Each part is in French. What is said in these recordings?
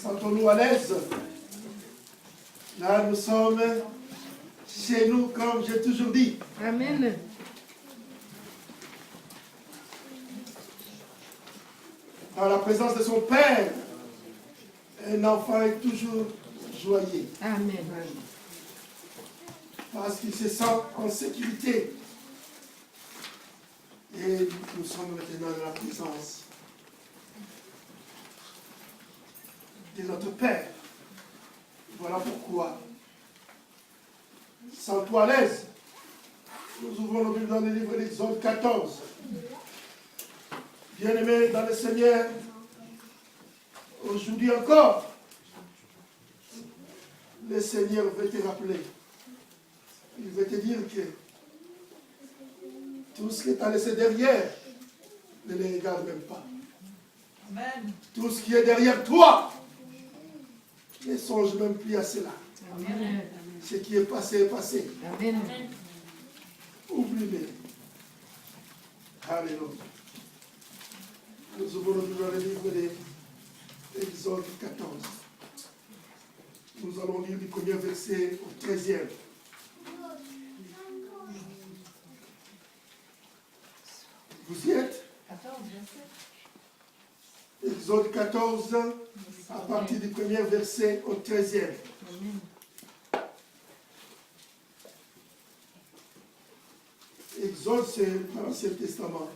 Sentons-nous à l'aise. Là, nous sommes chez nous, comme j'ai toujours dit. Amen. Dans la présence de son Père, un enfant est toujours joyeux. Amen. Parce qu'il se sent en sécurité. Et nous sommes maintenant dans la présence de notre Père. Voilà pourquoi, sens-toi à l'aise. Nous ouvrons nos Bibles dans le livre d'Exode 14. Bien-aimés dans le Seigneur, aujourd'hui encore, le Seigneur veut te rappeler. Il veut te dire que tout ce que tu as laissé derrière, ne les regarde même pas. Amen. Tout ce qui est derrière toi, ne songe même plus à cela. Amen. Ce qui est passé est passé. Amen. Oublie-le. Alléluia. Nous ouvrons dans le livre d'Exode 14. Nous allons lire du premier verset au 13e. Vous y êtes? 14, Exode 14, à partir du premier verset au 13e. Exode, c'est dans l'Ancien Testament.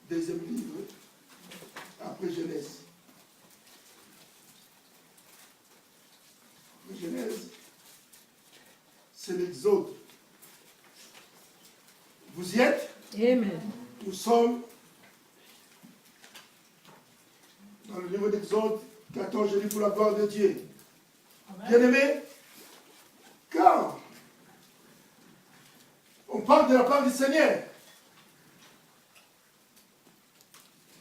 Deuxième livre, après Genèse. Genèse, c'est l'Exode. Vous y êtes? Amen. Nous sommes dans le livre d'Exode 14, je lis pour la gloire de Dieu. Bien-aimés, quand on parle de la part du Seigneur,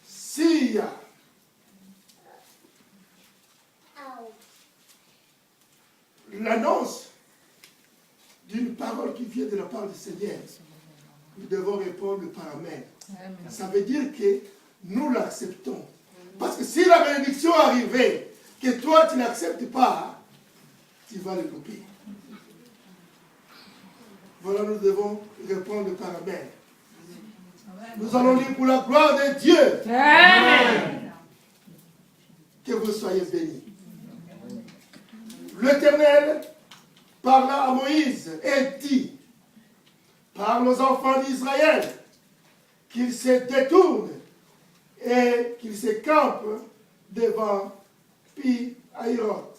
s'il y a l'annonce d'une parole qui vient de la part du Seigneur, nous devons répondre par Amen. Amen. Ça veut dire que nous l'acceptons. Parce que si la bénédiction arrivait, que toi tu n'acceptes pas, tu vas le louper. Voilà, nous devons répondre par Amen. Nous allons lire pour la gloire de Dieu. Amen. Que vous soyez bénis. L'Éternel parla à Moïse et dit: parle aux enfants d'Israël qu'ils se détournent et qu'ils se campent devant Pi-Hahiroth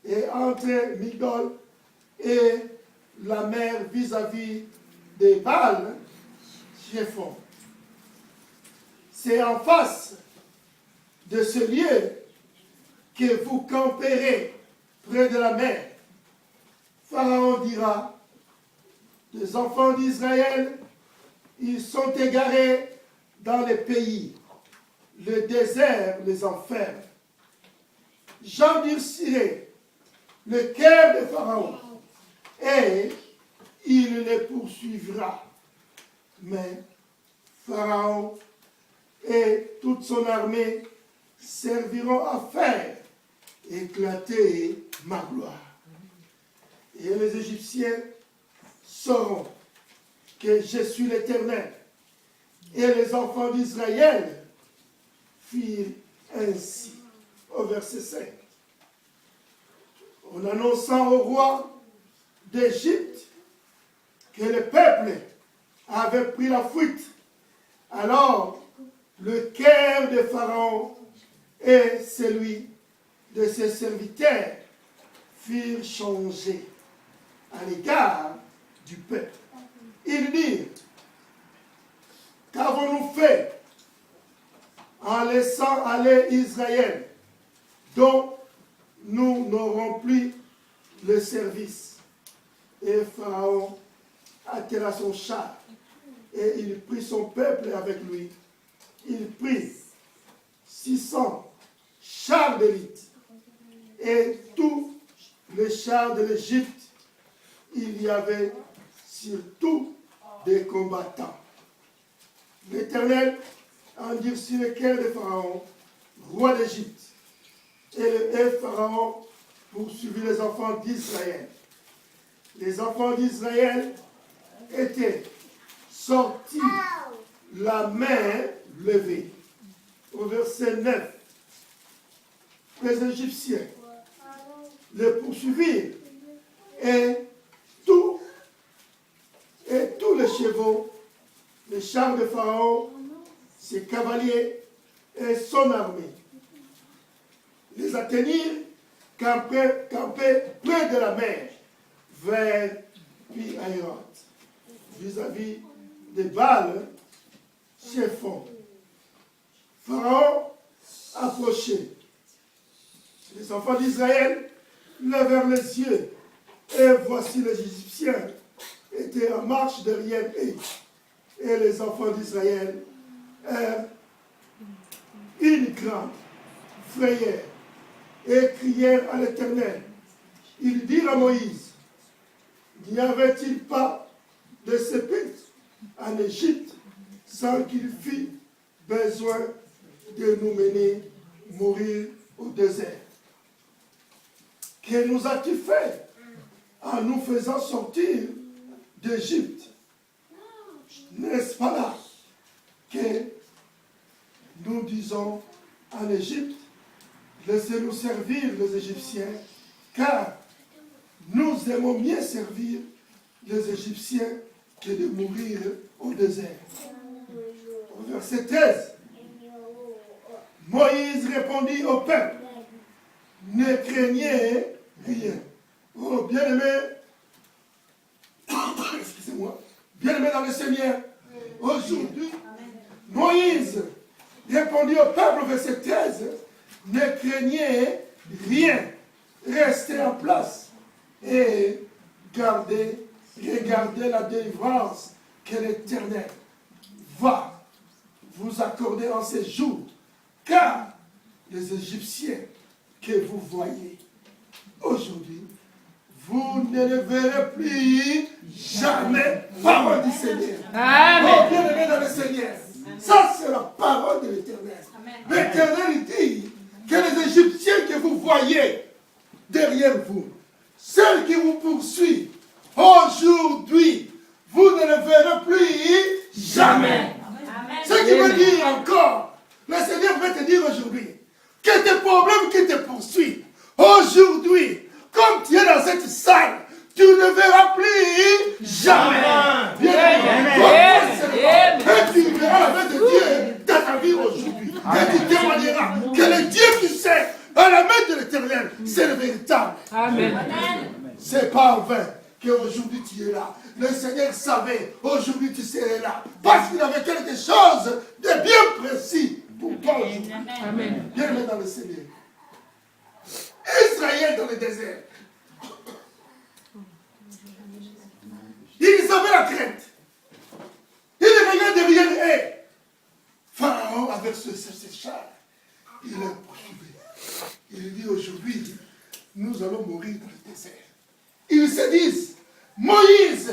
et entre Migdol et la mer vis-à-vis de Baal-Jéphon. C'est en face de ce lieu que vous camperez près de la mer. Pharaon dira: les enfants d'Israël, ils sont égarés dans les pays. Le désert les enferme. J'endurcirai le cœur de Pharaon et il les poursuivra. Mais Pharaon et toute son armée serviront à faire éclater ma gloire. Et les Égyptiens sauront que je suis l'Éternel. Et les enfants d'Israël firent ainsi. Au verset 5. En annonçant au roi d'Égypte que le peuple avait pris la fuite, alors le cœur de Pharaon et celui de ses serviteurs furent changés à l'égard du peuple. Ils dirent: qu'avons-nous fait en laissant aller Israël, dont nous n'aurons plus le service? Et Pharaon attela son char, et il prit son peuple avec lui. Il prit 600 chars d'élite, et tous les chars de l'Égypte, il y avait surtout des combattants. L'Éternel endurcit le cœur de Pharaon, roi d'Égypte, et Pharaon poursuivit les enfants d'Israël. Les enfants d'Israël étaient sortis la main levée. Au verset 9, les Égyptiens les poursuivirent et tous les chevaux, les chars de Pharaon, ses cavaliers et son armée les atteignirent campés près de la mer, vers Pi-Hahiroth, vis-à-vis des Baals, Chéphon. Pharaon approchait. Les enfants d'Israël levèrent les yeux, et voici les Égyptiens étaient en marche derrière eux. Et les enfants d'Israël eurent une grande frayeur et crièrent à l'Éternel. Ils dirent à Moïse, n'y avait-il pas de sépulcre en Égypte sans qu'il fît besoin de nous mener mourir au désert? Que nous as-tu fait en nous faisant sortir d'Égypte? N'est-ce pas là que nous disons en Égypte, laissez-nous servir les Égyptiens, car nous aimons mieux servir les Égyptiens que de mourir au désert. Au verset 13, Moïse répondit au peuple, ne craignez rien. Oh, bien-aimé, excusez-moi, bien-aimé dans le Seigneur, aujourd'hui, Moïse répondit au peuple, verset 13, ne craignez rien, restez en place et regardez la délivrance que l'Éternel va vous accorder en ces jours, car les Égyptiens que vous voyez aujourd'hui, vous ne les verrez plus jamais, parole du Seigneur. Amen. Oh, bien-aimé dans le Seigneur, ça c'est la parole de l'Éternel. L'Éternel dit que les Égyptiens que vous voyez derrière vous, ceux qui vous poursuivent, aujourd'hui, vous ne les verrez plus jamais. Ce qui veut dire encore, le Seigneur veut te dire aujourd'hui, que tes problèmes qui te poursuivent, aujourd'hui, comme tu es dans cette salle, tu ne verras plus jamais. Et tu verras la main de Dieu dans ta vie aujourd'hui. Et tu témoigneras que le Dieu qui sait à la main de l'Éternel, c'est le véritable. Amen. C'est pas en vain qu'aujourd'hui tu es là. Le Seigneur savait, aujourd'hui tu serais là. Parce qu'il avait quelque chose de bien précis pour toi aujourd'hui. Amen. Bien-aimé dans le Seigneur. Israël dans le désert. Ils avaient la crainte. Ils regardaient derrière eux. Pharaon avec ses chars. Il les poursuivait. Il dit aujourd'hui, nous allons mourir dans le désert. Ils se disent, Moïse,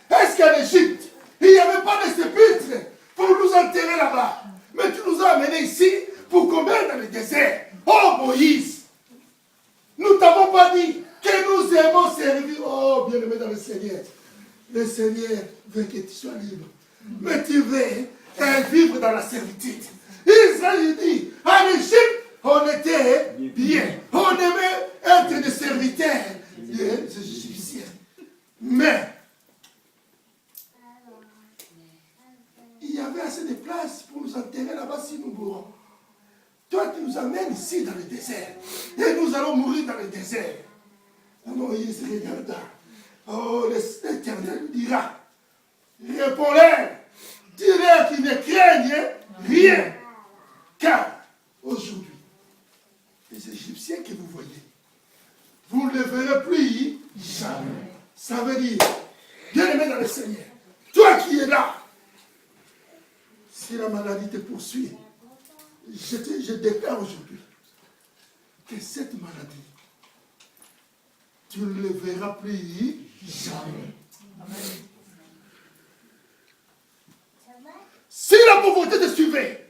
est-ce qu'en Égypte, il n'y avait pas de sépulcre pour nous enterrer là-bas? Mais tu nous as amenés ici pour combien dans le désert? Oh Moïse, nous t'avons pas dit que nous aimons servir. Oh bien-aimé dans le Seigneur. Le Seigneur veut que tu sois libre. Mais tu veux vivre dans la servitude. Israël dit, en Égypte, on était bien. On aimait être des serviteurs des Égyptiens. Mais, il y avait assez de place pour nous enterrer là-bas si nous mourons. Toi, tu nous amènes ici dans le désert. Et nous allons mourir dans le désert. Moïse regarda. Oh, l'Éternel lui dira, réponds-leur, dis-leur qu'ils ne craignent rien. Car, aujourd'hui, les Égyptiens que vous voyez, vous ne les verrez plus jamais. Ça veut dire, bien-aimé dans le Seigneur, toi qui es là, si la maladie te poursuit, je déclare aujourd'hui que cette maladie, tu ne le verras plus jamais. Si la pauvreté te suivait,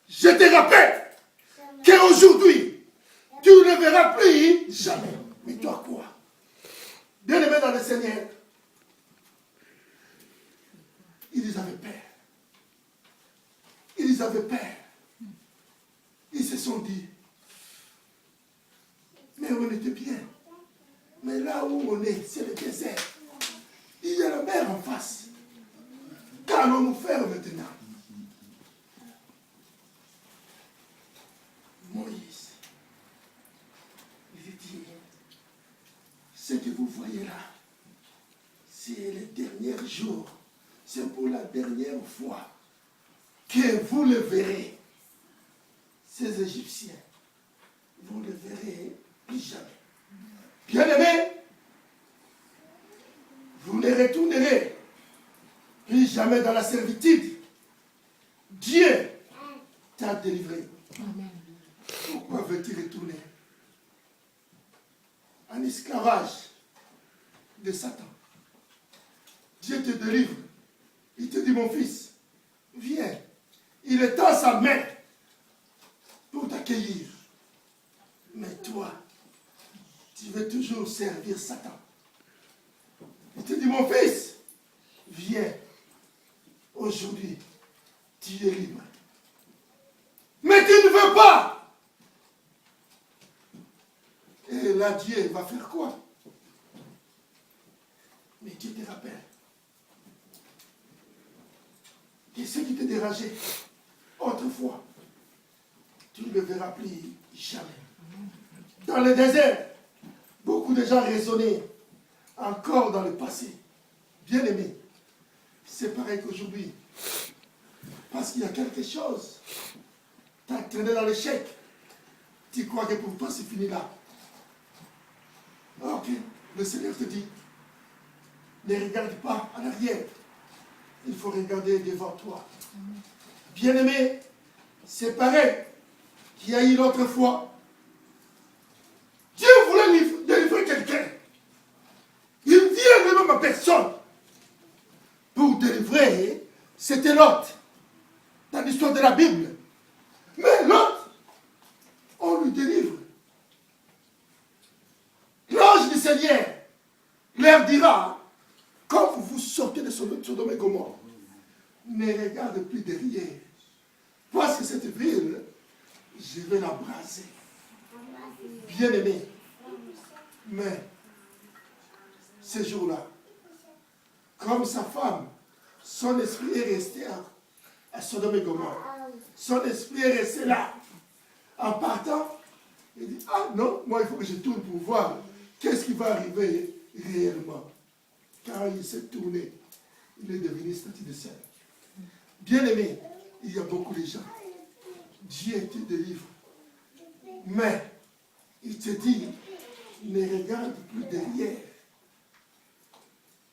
je te rappelle qu'aujourd'hui, Tu ne verras plus jamais. Mais toi quoi? Bien-aimés dans le Seigneur, ils avaient peur. Ils avaient peur. Ils se sont dit, mais on était bien. Mais là où on est, c'est le désert. Il y a la mer en face. Qu'allons-nous faire maintenant? Moïse, il dit, ce que vous voyez là, c'est les derniers jours. C'est pour la dernière fois que vous le verrez. Ces Égyptiens, vous ne le verrez plus jamais. Bien-aimés, vous ne retournerez plus jamais dans la servitude. Dieu t'a délivré. Amen. Pourquoi veux-tu retourner en esclavage de Satan? Dieu te délivre. Il te dit, mon fils, viens. Il étend sa main pour t'accueillir. Mais toi, tu veux toujours servir Satan. Il te dit, mon fils, viens. Aujourd'hui, tu es libre. Mais tu ne veux pas. Et là, Dieu va faire quoi? Mais Dieu te rappelle que ce qui te dérangeait autrefois, tu ne le verras plus jamais. Dans le désert, beaucoup de gens raisonnaient encore dans le passé. Bien aimé, c'est pareil qu'aujourd'hui. Parce qu'il y a quelque chose. Tu as traîné dans l'échec. Tu crois que pour toi c'est fini là. Ok, le Seigneur te dit, ne regarde pas en arrière. Il faut regarder devant toi. Bien-aimé, c'est pareil qu'il y a eu l'autre fois. Dieu voulait délivrer quelqu'un. Il vient de même à personne pour délivrer. C'était Lot, dans l'histoire de la Bible. Mais Lot, on lui délivre. L'ange du Seigneur leur dira, quand vous sortez de Sodome et Gomorrhe, ne regarde plus derrière. Parce que cette ville, je vais la braser. Bien aimé. Mais, ce jour-là, comme sa femme, son esprit est resté à Sodome et Gomorrhe. Son esprit est resté là. En partant, il dit, ah non, moi il faut que je tourne pour voir qu'est-ce qui va arriver réellement. Car il s'est tourné, il est devenu statut de sel. Bien aimé, il y a beaucoup de gens. Dieu te délivre. Mais, il te dit, ne regarde plus derrière.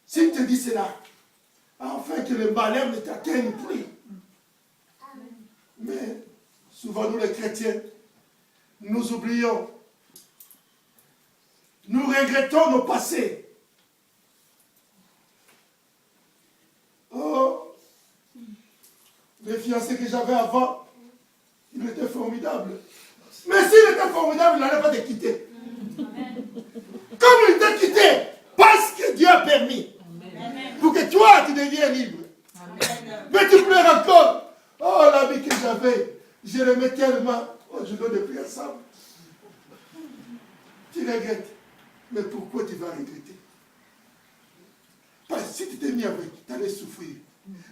S'il te dit cela, afin que le malheur ne t'atteigne plus. Mais, souvent nous les chrétiens, nous oublions. Nous regrettons nos passés. Oh, le fiancé que j'avais avant, il était formidable. Mais s'il était formidable, il n'allait pas te quitter. Comme il t'a quitté, parce que Dieu a permis. Amen. Pour que toi, tu deviennes libre. Amen. Mais tu pleures encore. Oh, l'ami que j'avais, je l'aimais tellement. Oh, je dois depuis ensemble. Tu regrettes. Mais pourquoi tu vas regretter? Parce que si tu t'es mis avec, tu allais souffrir.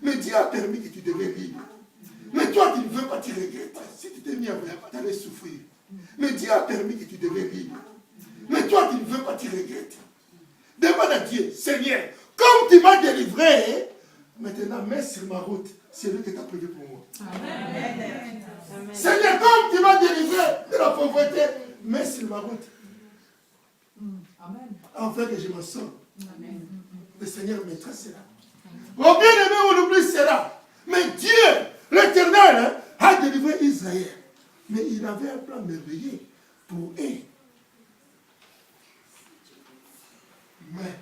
Mais Dieu a permis que tu deviennes libre. Mais toi, tu ne veux pas, tu regrettes. Si tu t'es mis avec, tu allais souffrir. Mais Dieu a permis que tu deviennes libre. Mais toi, tu ne veux pas, tu regrettes. Demande à Dieu, Seigneur, comme tu m'as délivré, maintenant mets sur ma route celui que tu as prévu pour moi. Amen. Seigneur, comme tu m'as délivré de la pauvreté, mets sur ma route. Amen. Afin que je m'en sorte. Le Seigneur mettra cela. Oh bien aimé, on oublie cela. Mais Dieu, l'Éternel, a délivré Israël. Mais il avait un plan merveilleux pour eux. Mais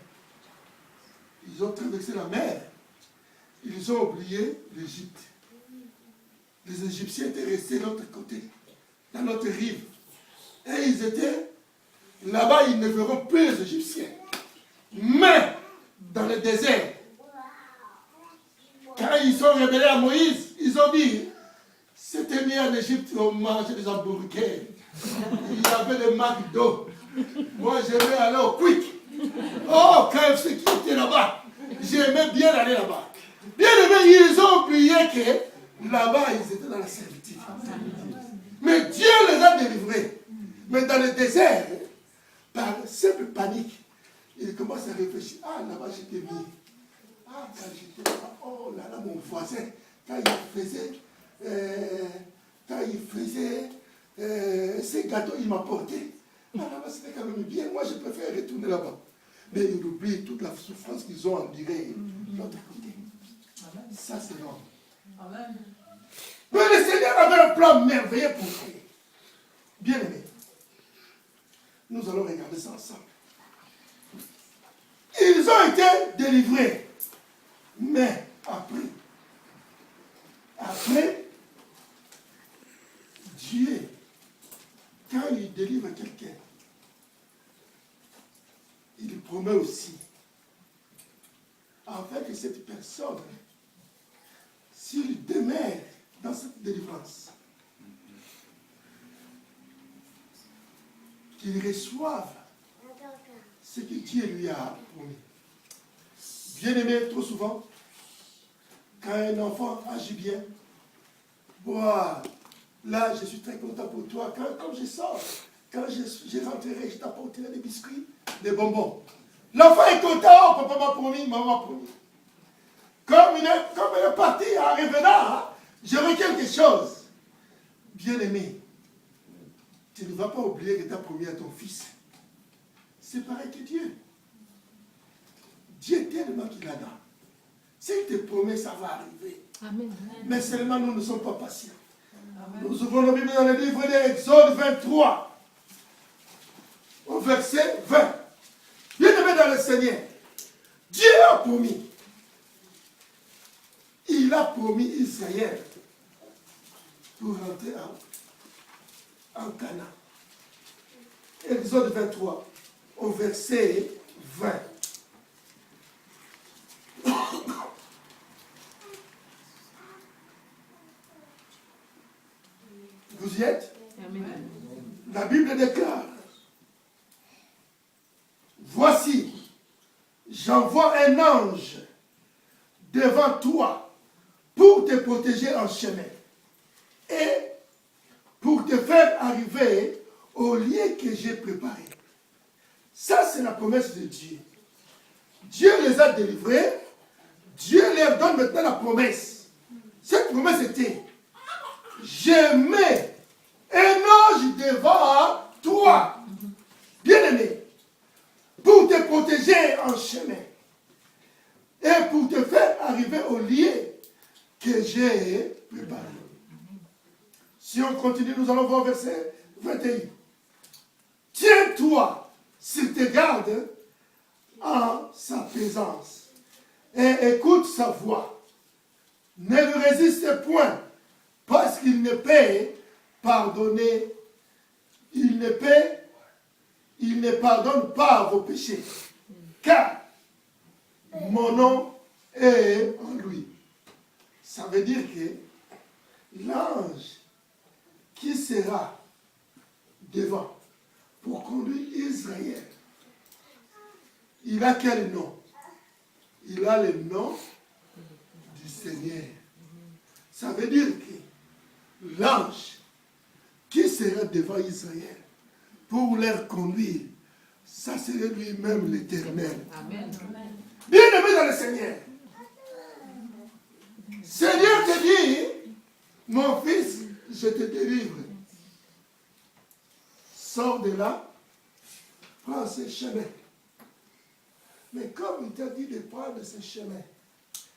ils ont traversé la mer. Ils ont oublié l'Égypte. Les Égyptiens étaient restés de l'autre côté, dans notre rive. Et ils étaient là-bas, ils ne verront plus les Égyptiens. Mais dans le désert, quand ils sont rebellés à Moïse, ils ont dit, c'était mieux en Égypte, on mangeait des hamburgers. Il y avait des marques d'eau. Moi, j'aimais aller au Quick. Oh, quand ceux qui étaient là-bas, j'aimais bien aller là-bas. Bien aimé, ils ont oublié que là-bas, ils étaient dans la servitude. Mais Dieu les a délivrés. Mais dans le désert, par simple panique, ils commencent à réfléchir. Ah, là-bas, j'étais bien. Ah, quand j'étais là-bas, oh là là, mon voisin, quand il faisait ces gâteaux, il m'apportait. Ah, là-bas, c'était quand même bien. Moi, je préfère retourner là-bas. Mais ils oublient toute la souffrance qu'ils ont endurée de l'autre côté. Ça, c'est l'homme. Amen. Mais le Seigneur avait un plan merveilleux pour eux. Bien aimé, nous allons regarder ça ensemble. Ils ont été délivrés. Mais après, Dieu, quand il délivre quelqu'un, il promet aussi, afin que cette personne, s'il demeure dans cette délivrance, qu'il reçoive ce que Dieu lui a promis. Bien aimé, trop souvent, quand un enfant agit bien, voilà, là, je suis très content pour toi. Quand je sors, quand je rentrerai, je t'apporterai des biscuits, des bonbons. L'enfant est content, oh, papa m'a promis, maman m'a promis. Comme il est parti en revenant, j'aurai quelque chose. Bien aimé, tu ne vas pas oublier que tu as promis à ton fils. C'est pareil que Dieu. Dieu tellement qu'il a dans. S'il te promet, ça va arriver. Amen. Mais seulement nous ne sommes pas patients. Amen. Nous ouvrons la Bible dans le livre d'Exode 23, au verset 20. Bien aimé dans le Seigneur, Dieu a promis. Il a promis Israël pour rentrer en Canaan. Exode 23, au verset 20. Vous y êtes? Amen. La Bible déclare, voici, j'envoie un ange devant toi pour te protéger en chemin et pour te faire arriver au lieu que j'ai préparé. Ça, c'est la promesse de Dieu. Dieu les a délivrés. Dieu leur donne maintenant la promesse. Cette promesse était, je mets un ange devant toi, bien-aimé, pour te protéger en chemin et pour te faire arriver au lieu que j'ai préparé. Si on continue, nous allons voir verset 21. Tiens-toi sur tes gardes en sa présence et écoute sa voix. Ne lui résiste point, parce qu'il ne peut pardonner, il ne pardonne pas vos péchés, car mon nom est en lui. Ça veut dire que l'ange qui sera devant pour conduire Israël, il a quel nom? Il a le nom du Seigneur. Ça veut dire que l'ange qui sera devant Israël pour leur conduire, ça serait lui-même l'Éternel. Amen. Bien aimé dans le Seigneur. Seigneur te dit, mon fils, je te délivre. Sors de là, prends ce chemin. Mais comme il t'a dit de prendre ce chemin,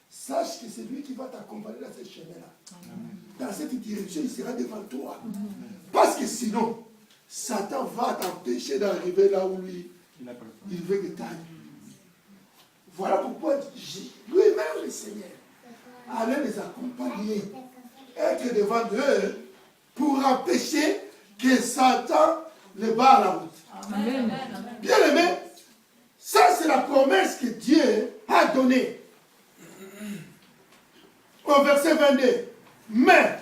sache que c'est lui qui va t'accompagner dans ce chemin-là. Dans cette direction, il sera devant toi. Parce que sinon, Satan va t'empêcher d'arriver là où lui, il veut que tu ailles. Voilà pourquoi lui-même, le Seigneur, allait les accompagner, être devant eux, pour empêcher que Satan le bas à la route. Amen. Bien aimé, ça c'est la promesse que Dieu a donnée. Au verset 22. Mais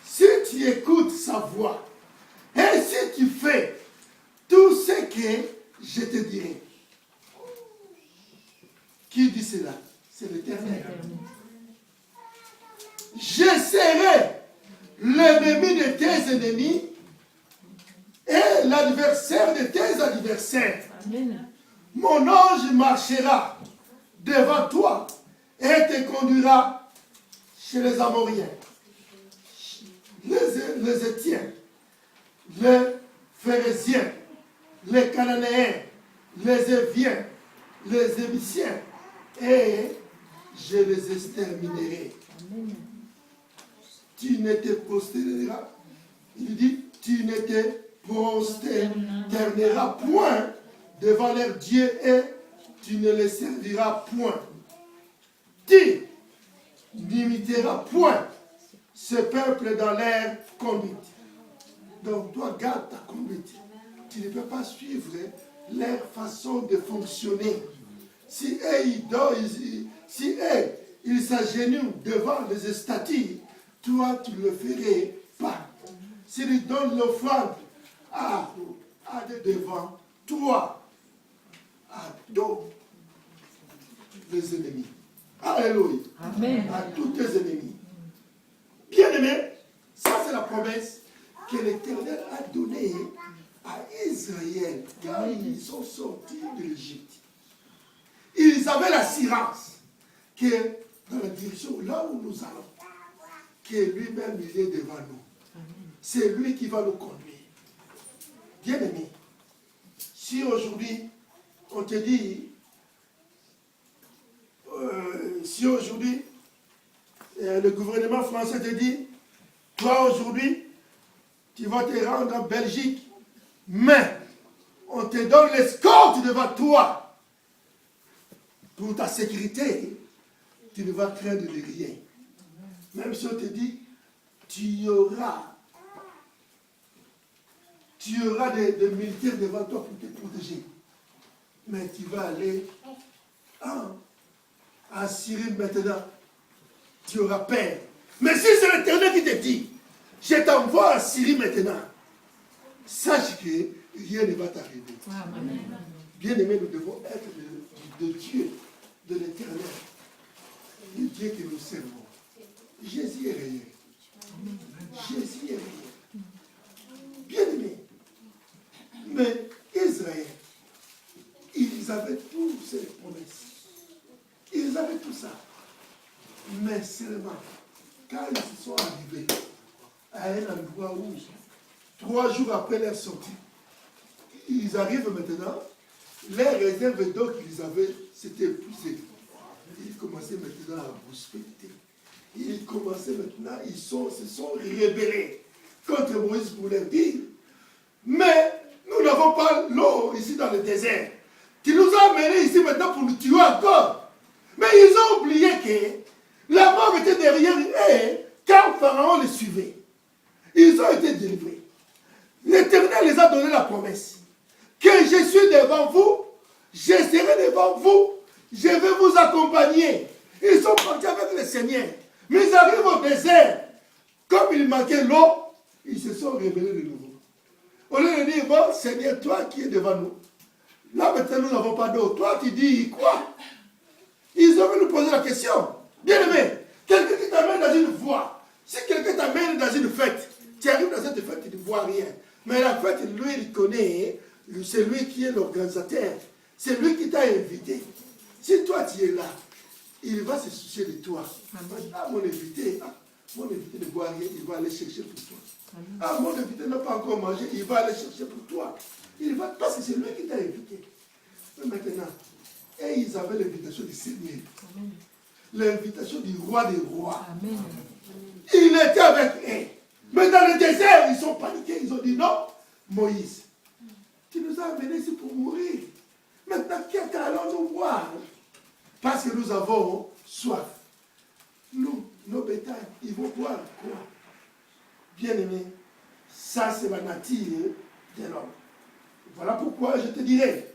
si tu écoutes sa voix et si tu fais tout ce que je te dirai. Qui dit cela? C'est l'Éternel. Je serai l'ennemi de tes ennemis et l'adversaire de tes adversaires. Amen. Mon ange marchera devant toi et te conduira chez les Amoriens, les Étiens, les Phérésiens, les Cananéens, les Éviens, les Ébiciens, et je les exterminerai. Amen. Tu ne te prosterneras, il dit, tu ne te prosterneras point devant leur Dieu et tu ne les serviras point. Tu n'imiteras point ce peuple dans leur conduite. Donc toi, garde ta conduite. Tu ne peux pas suivre leur façon de fonctionner. Si eux, ils dorment, si eux, ils s'agenouillent devant les statues, toi, tu ne le ferais pas. S'ils donnent l'offrande à devant toi, donc les ennemis. Alléluia. Amen. À tous tes ennemis. Bien aimé, ça c'est la promesse que l'Éternel a donnée à Israël quand ils sont sortis de l'Égypte. Ils avaient l'assurance que dans la direction là où nous allons, que lui-même il est devant nous. C'est lui qui va nous conduire. Bien aimé, si aujourd'hui on te dit, si aujourd'hui le gouvernement français te dit, toi aujourd'hui, tu vas te rendre en Belgique, mais on te donne l'escorte devant toi pour ta sécurité, tu ne vas craindre de rien. Même si on te dit, tu auras des militaires devant toi pour te protéger. Mais tu vas aller en Syrie maintenant. Tu auras peur. Mais si c'est l'Éternel qui te dit, je t'envoie en Syrie maintenant, sache que rien ne va t'arriver. Amen. Bien aimé, nous devons être de Dieu, de l'Éternel, le Dieu que nous servons. Jésus est réel. Jésus est réel. Bien aimé. Mais Israël, ils avaient toutes ces promesses. Ils avaient tout ça. Mais seulement, quand ils se sont arrivés à un endroit où, 3 jours après leur sortie, ils arrivent maintenant, les réserves d'eau qu'ils avaient, c'était épuisé. Ils commençaient maintenant à bousculer. Ils commençaient maintenant, se sont rebellés contre Moïse pour leur dire, mais nous n'avons pas l'eau ici dans le désert. Tu nous as amenés ici maintenant pour nous tuer encore. Mais ils ont oublié que la mort était derrière eux quand Pharaon les suivait. Ils ont été délivrés. L'Éternel les a donné la promesse que je suis devant vous, je serai devant vous, je vais vous accompagner. Ils sont partis avec le Seigneur. Mais ils arrivent au désert. Comme il manquait l'eau, ils se sont rebellés de nouveau. Au lieu de dire, bon, Seigneur, toi qui es devant nous, là maintenant nous n'avons pas d'eau. Toi tu dis quoi? Ils ont venu nous poser la question. Bien aimé, quelqu'un qui t'amène dans une voie, si quelqu'un t'amène dans une fête, tu arrives dans cette fête, tu ne vois rien. Mais la fête, lui, il connaît, c'est lui qui est l'organisateur. C'est lui qui t'a invité. Si toi tu es là, il va se soucier de toi. Ah, mon invité ne boit rien, il va aller chercher pour toi. Ah, mon invité n'a pas encore mangé, il va aller chercher pour toi. Il va, parce que c'est lui qui t'a invité. Mais maintenant, et ils avaient l'invitation du Seigneur. L'invitation du roi des rois. Amen. Il était avec eux. Mais dans le désert, ils sont paniqués. Ils ont dit non, Moïse, tu nous as amenés ici pour mourir. Maintenant, qu'allons-nous boire? Parce que nous avons soif. Nous, nos bétails, ils vont boire quoi? Bien aimé, ça c'est la nature de l'homme. Voilà pourquoi je te dirai,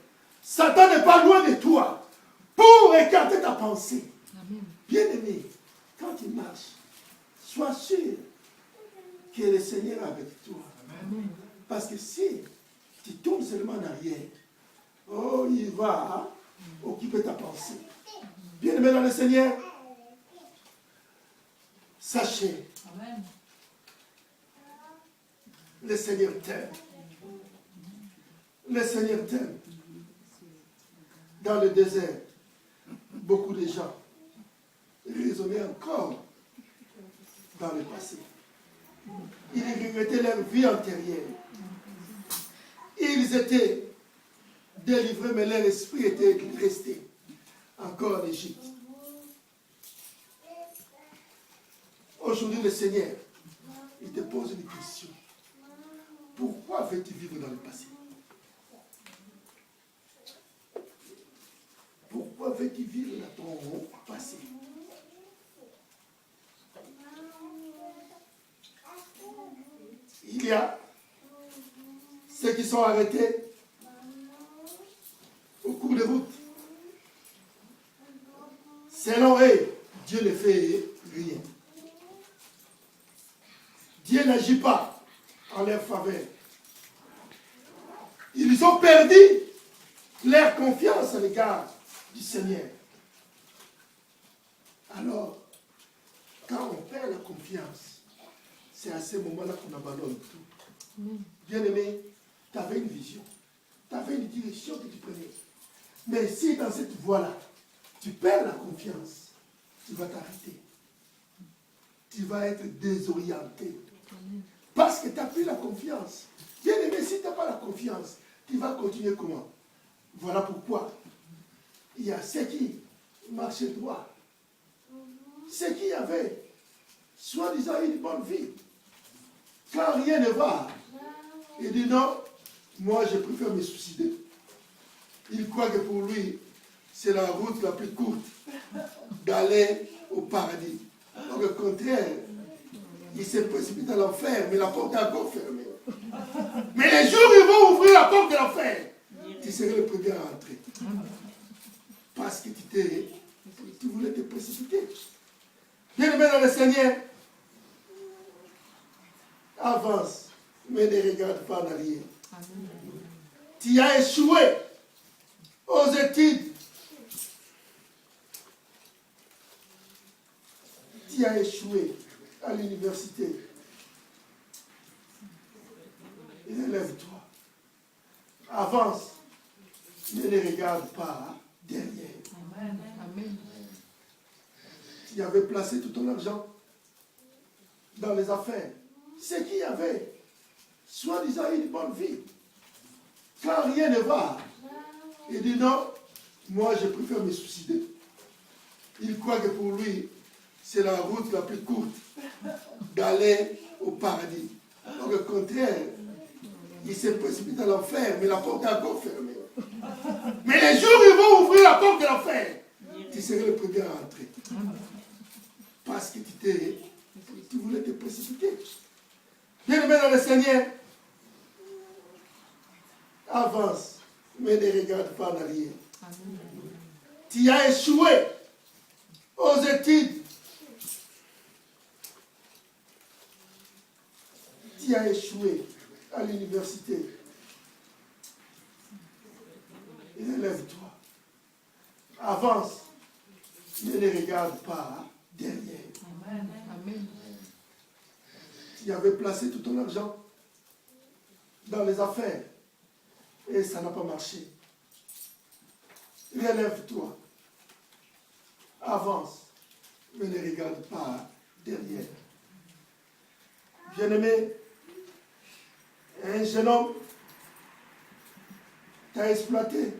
Satan n'est pas loin de toi pour écarter ta pensée. Amen. Bien-aimé, quand tu marches, sois sûr que le Seigneur est avec toi. Amen. Parce que si tu tournes seulement en arrière, oh, il va occuper ta pensée. Bien-aimé dans le Seigneur, sachez, Amen. le Seigneur t'aime. Le Seigneur t'aime. Dans le désert, beaucoup de gens raisonnaient encore dans le passé. Ils regrettaient leur vie antérieure. Ils étaient délivrés, mais leur esprit était resté encore en Égypte. Aujourd'hui, le Seigneur, il te pose une question. Pourquoi veux-tu vivre dans le passé? Pourquoi veux-tu vivre dans ton passé? Il y a ceux qui sont arrêtés au cours de route. Selon eux, Dieu ne fait rien. Dieu n'agit pas en leur faveur. Ils ont perdu leur confiance à l'égard du Seigneur. Alors, quand on perd la confiance, c'est à ce moment-là qu'on abandonne tout. Bien-aimé, tu avais une vision, tu avais une direction que tu prenais. Mais si dans cette voie-là, tu perds la confiance, tu vas t'arrêter. Tu vas être désorienté. Parce que tu n'as plus la confiance. Bien-aimé, si tu n'as pas la confiance, tu vas continuer comment? Voilà pourquoi il y a ceux qui marchaient droit. Ceux qui avaient, soi-disant, une bonne vie. Quand rien ne va, il dit non, moi je préfère me suicider. Il croit que pour lui, c'est la route la plus courte d'aller au paradis. Donc au contraire, il se précipite à l'enfer, mais la porte est encore fermée. Mais les jours où ils vont ouvrir la porte de l'enfer, tu serais le premier à entrer. Parce que tu voulais te précipiter. Bien-aimé dans le Seigneur, avance, mais ne regarde pas en arrière. Tu as échoué aux études. Tu as échoué à l'université. Relève-toi. Avance, mais ne regarde pas derrière. Amen. Amen. Tu avais placé tout ton argent dans les affaires. Ceux qui avaient, soi-disant, une bonne vie. Quand rien ne va, il dit non, moi je préfère me suicider. Il croit que pour lui, c'est la route la plus courte d'aller au paradis. Donc au contraire, il se précipite à l'enfer, mais la porte est encore fermée. Mais les jours où ils vont ouvrir la porte de l'enfer, tu serais le premier à entrer. Parce que tu voulais te précipiter. Bien-aimé dans le Seigneur, avance, mais ne regarde pas en arrière. Tu as échoué aux études. Tu as échoué à l'université. Relève-toi. Avance, mais ne regarde pas derrière. Amen. Amen. Tu avais placé tout ton argent dans les affaires et ça n'a pas marché. Relève-toi. Avance, mais ne regarde pas derrière. Bien-aimé, un jeune homme t'a exploité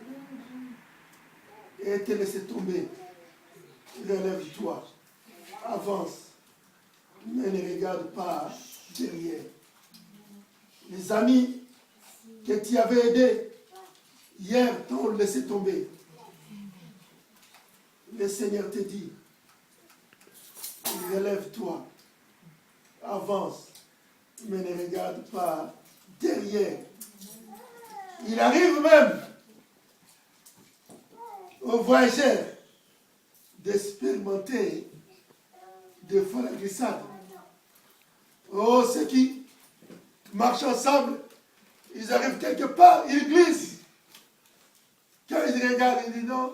et t'a laissé tomber. Relève-toi. Avance, mais ne regarde pas derrière. Les amis que tu avais aidés hier t'ont laissé tomber. Le Seigneur te dit, relève-toi, avance, mais ne regarde pas derrière. Il arrive même aux voyageurs d'expérimenter des fois la glissade. Oh, ceux qui marchent ensemble, ils arrivent quelque part, ils glissent. Quand ils regardent, ils disent non,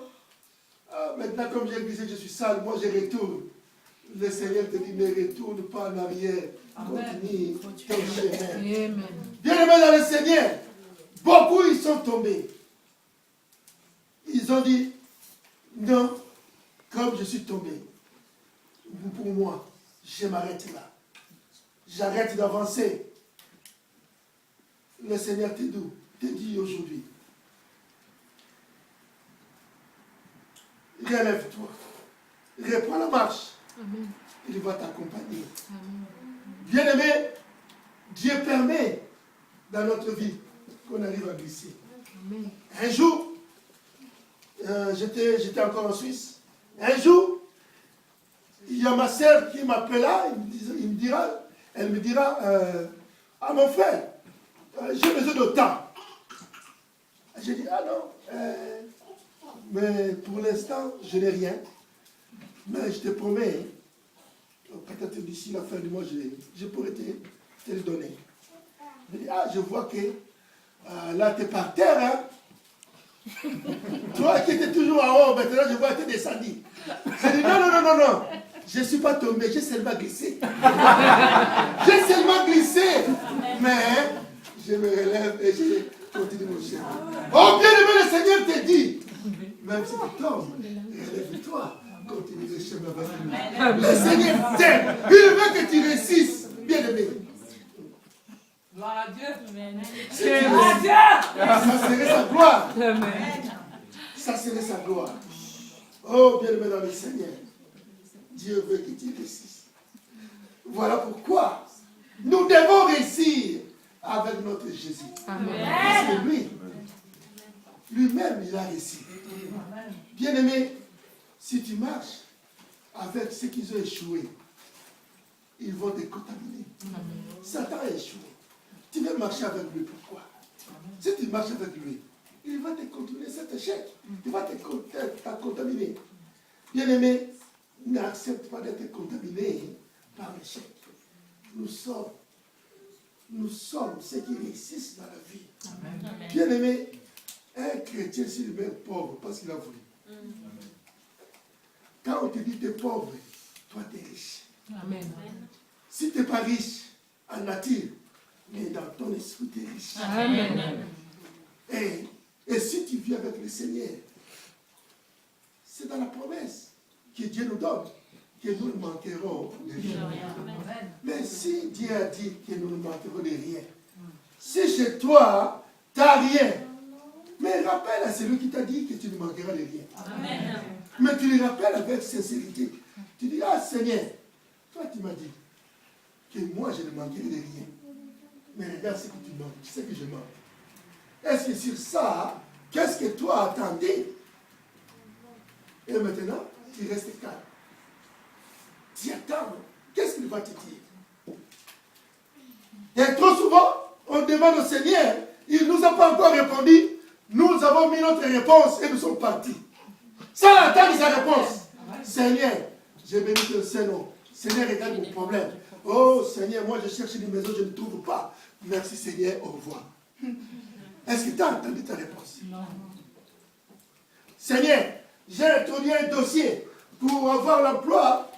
maintenant comme j'ai glissé, je suis sale, moi je retourne. Le Seigneur te dit, ne retourne pas en arrière, continue ton chemin. Bien aimé dans le Seigneur, beaucoup ils sont tombés. Ils ont dit, non, comme je suis tombé, pour moi, je m'arrête là. J'arrête d'avancer. Le Seigneur te dit aujourd'hui, relève-toi, reprends la marche. Amen. Il va t'accompagner. Amen. Bien-aimé, Dieu permet dans notre vie qu'on arrive à glisser. Amen. Un jour, j'étais encore en Suisse. Un jour, il y a ma sœur qui m'appela, elle me dira, ah mon frère, j'ai besoin de temps. J'ai dit, ah non, mais pour l'instant, je n'ai rien. Mais je te promets, peut-être d'ici la fin du mois, je pourrais te le donner. Je dis, ah, je vois que là, tu es par terre, hein. Toi qui étais toujours en haut, maintenant je vois que tu es descendu. J'ai dit, non. Je ne suis pas tombé, j'ai seulement glissé. J'ai seulement glissé. Mais je me relève et je continue mon chemin. Oh, bien aimé, le Seigneur te dit, même si tu tombes, relève-toi. Continue le chemin avec lui. Le Seigneur t'aime. Il veut que tu réussisses. Bien aimé. Gloire à Dieu. Ça serait sa gloire. Amen. Ça serait sa gloire. Oh, bien aimé dans le Seigneur. Dieu veut que tu réussisses. Voilà pourquoi nous devons réussir avec notre Jésus. Amen. Parce que lui-même, il a réussi. Bien aimé, si tu marches avec ceux qui ont échoué, ils vont te contaminer. Satan a échoué. Tu veux marcher avec lui, pourquoi? Si tu marches avec lui, il va te contaminer cet échec. Il va te contaminer. Bien aimé, n'accepte pas d'être contaminé par l'échec. Nous sommes ceux qui réussissent dans la vie. Amen. Bien aimé, un chrétien s'il est pauvre parce qu'il a voulu. Quand on te dit tu es pauvre, toi tu es riche. Amen. Si tu n'es pas riche en nature, mais dans ton esprit tu es riche. Amen. Et si tu vis avec le Seigneur, c'est dans la promesse que Dieu nous donne que nous ne manquerons de rien. Mais si Dieu a dit que nous ne manquerons de rien, si chez toi, tu n'as rien, mais rappelle à celui qui t'a dit que tu ne manqueras de rien. Amen. Mais tu le rappelles avec sincérité. Tu dis, ah Seigneur, toi tu m'as dit que moi je ne manquerai de rien. Mais regarde ce que tu manques, tu sais que je manque. Est-ce que sur ça, qu'est-ce que toi attendais? Et maintenant, tu restes calme. Tu attends. Qu'est-ce qu'il va te dire? Et trop souvent, on demande au Seigneur, il ne nous a pas encore répondu. Nous avons mis notre réponse et nous sommes partis. Sans attendre sa réponse. Seigneur, j'ai béni ton Seigneur. Seigneur, regarde mon problème. Oh Seigneur, moi je cherche une maison, je ne trouve pas. Merci Seigneur, au revoir. Est-ce que tu as entendu ta réponse? Non. Seigneur, j'ai introduit un dossier pour avoir l'emploi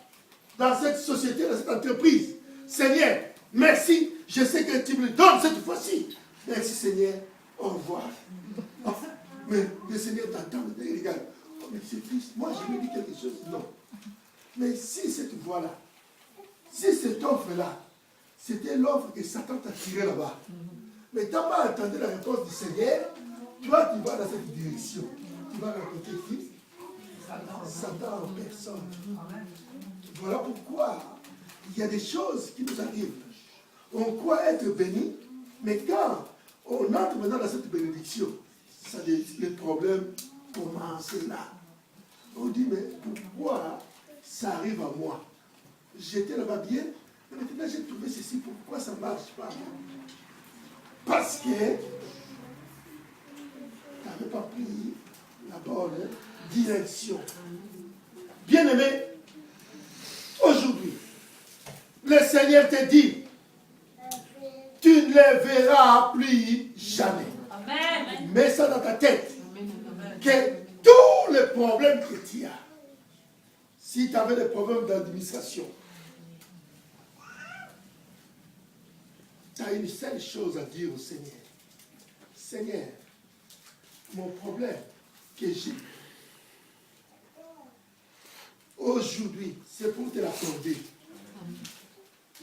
dans cette société, dans cette entreprise. Seigneur, merci, je sais que tu me le donnes cette fois-ci. Merci Seigneur, au revoir. Enfin, mais le Seigneur t'entend, il regarde. Oh, mais c'est triste, moi je me dis quelque chose. Non. Mais si cette voie-là, si cette offre-là, c'était l'offre que Satan t'a tiré là-bas, mais tu n'as pas entendu la réponse du Seigneur, toi tu vas dans cette direction. Tu vas rencontrer qui? Satan en personne. Voilà pourquoi il y a des choses qui nous arrivent. On croit être béni, mais quand on entre maintenant dans cette bénédiction, les problèmes commencent là. On dit, mais pourquoi ça arrive à moi? J'étais là-bas bien, mais maintenant j'ai trouvé ceci, pourquoi ça ne marche pas? Parce que pas pris la bonne direction. Bien-aimé, aujourd'hui, le Seigneur te dit, tu ne les verras plus jamais. Amen. Mets ça dans ta tête. Que tous les problèmes que tu as, si tu avais des problèmes d'administration, tu as une seule chose à dire au Seigneur. Seigneur, mon problème que j'ai aujourd'hui, c'est pour te l'accorder.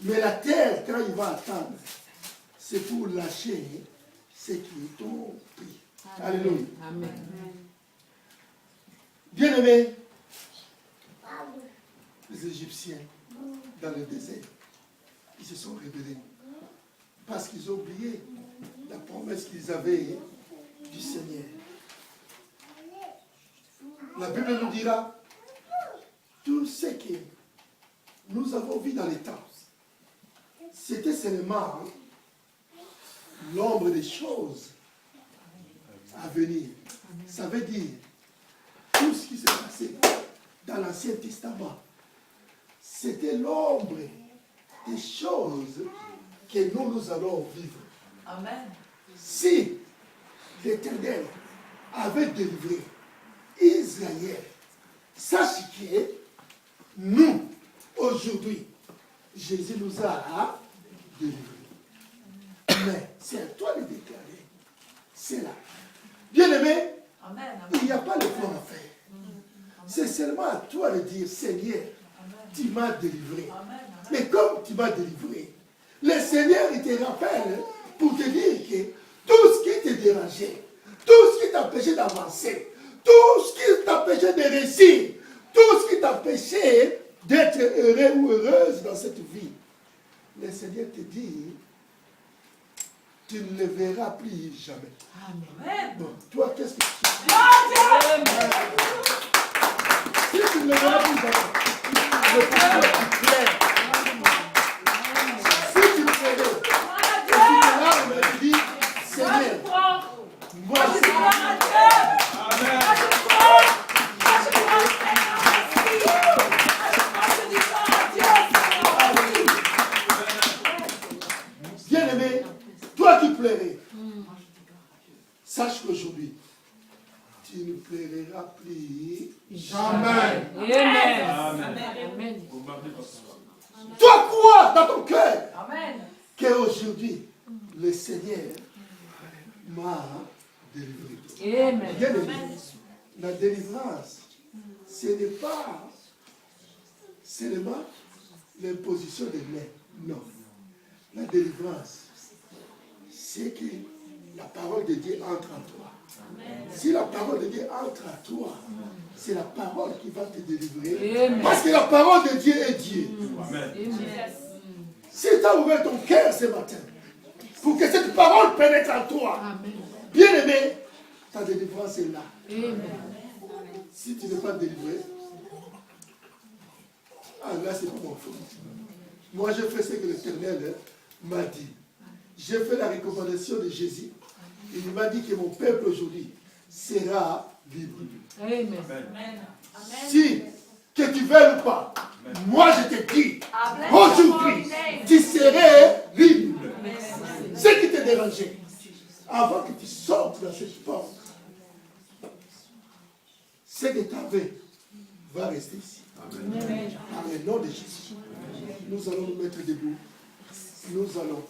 Mais la terre, quand il va attendre, c'est pour lâcher ce qui est ton prix. Alléluia. Amen. Bien-aimés, les Égyptiens, dans le désert, ils se sont rebellés parce qu'ils ont oublié la promesse qu'ils avaient du Seigneur. La Bible nous dira, tout ce que nous avons vu dans les temps, c'était seulement l'ombre des choses à venir. Ça veut dire, tout ce qui s'est passé dans l'Ancien Testament, c'était l'ombre des choses que nous allons vivre. Amen. Si l'Éternel avait délivré Israël, sache que nous, aujourd'hui, Jésus nous a délivrés. Mais c'est à toi de déclarer. C'est là. Bien-aimé, Amen. il n'y a pas d'effort à faire. C'est seulement à toi de dire, Seigneur, tu m'as délivré. Amen. Mais comme tu m'as délivré, le Seigneur, il te rappelle pour te dire que tout ce qui te dérangeait, tout ce qui t'empêchait d'avancer, tout ce qui t'empêchait de réussir, tout ce qui t'empêchait d'être heureux ou heureuse dans cette vie, le Seigneur te dit, tu ne le verras plus jamais. Amen. Bon, toi, qu'est-ce que tu fais? Si tu ne le verras plus jamais, le pourquoi tu plais. Si tu le fais, et tu te larmes et tu dis, Seigneur, moi je suis bien-aimé, toi qui plairais, sache qu'aujourd'hui, tu ne plairas plus jamais. Amen. Toi crois dans ton cœur Amen. qu'aujourd'hui, le Seigneur m'a délivré. Amen. Bien-aimé, la délivrance, ce n'est pas seulement l'imposition des mains. Non. La délivrance, c'est que la parole de Dieu entre en toi. Si la parole de Dieu entre en toi, c'est la parole qui va te délivrer. Amen. Parce que la parole de Dieu est Dieu. Amen. Si tu as ouvert ton cœur ce matin, pour que cette parole pénètre en toi, Amen. bien-aimé, ta délivrance est là. Amen. Si tu n'es pas délivré, ah là c'est pas mon faute. Moi je fais ce que l'Éternel m'a dit. J'ai fait la recommandation de Jésus. Il m'a dit que mon peuple aujourd'hui sera libre. Amen. Amen. Si, que tu veuilles ou pas, moi je te dis, Amen. aujourd'hui, tu serais libre. Ce qui te dérangeait, avant que tu sortes dans cette porte, ce que tu avais va rester ici. Amen. Par le nom de Jésus, nous allons nous mettre debout. Nous allons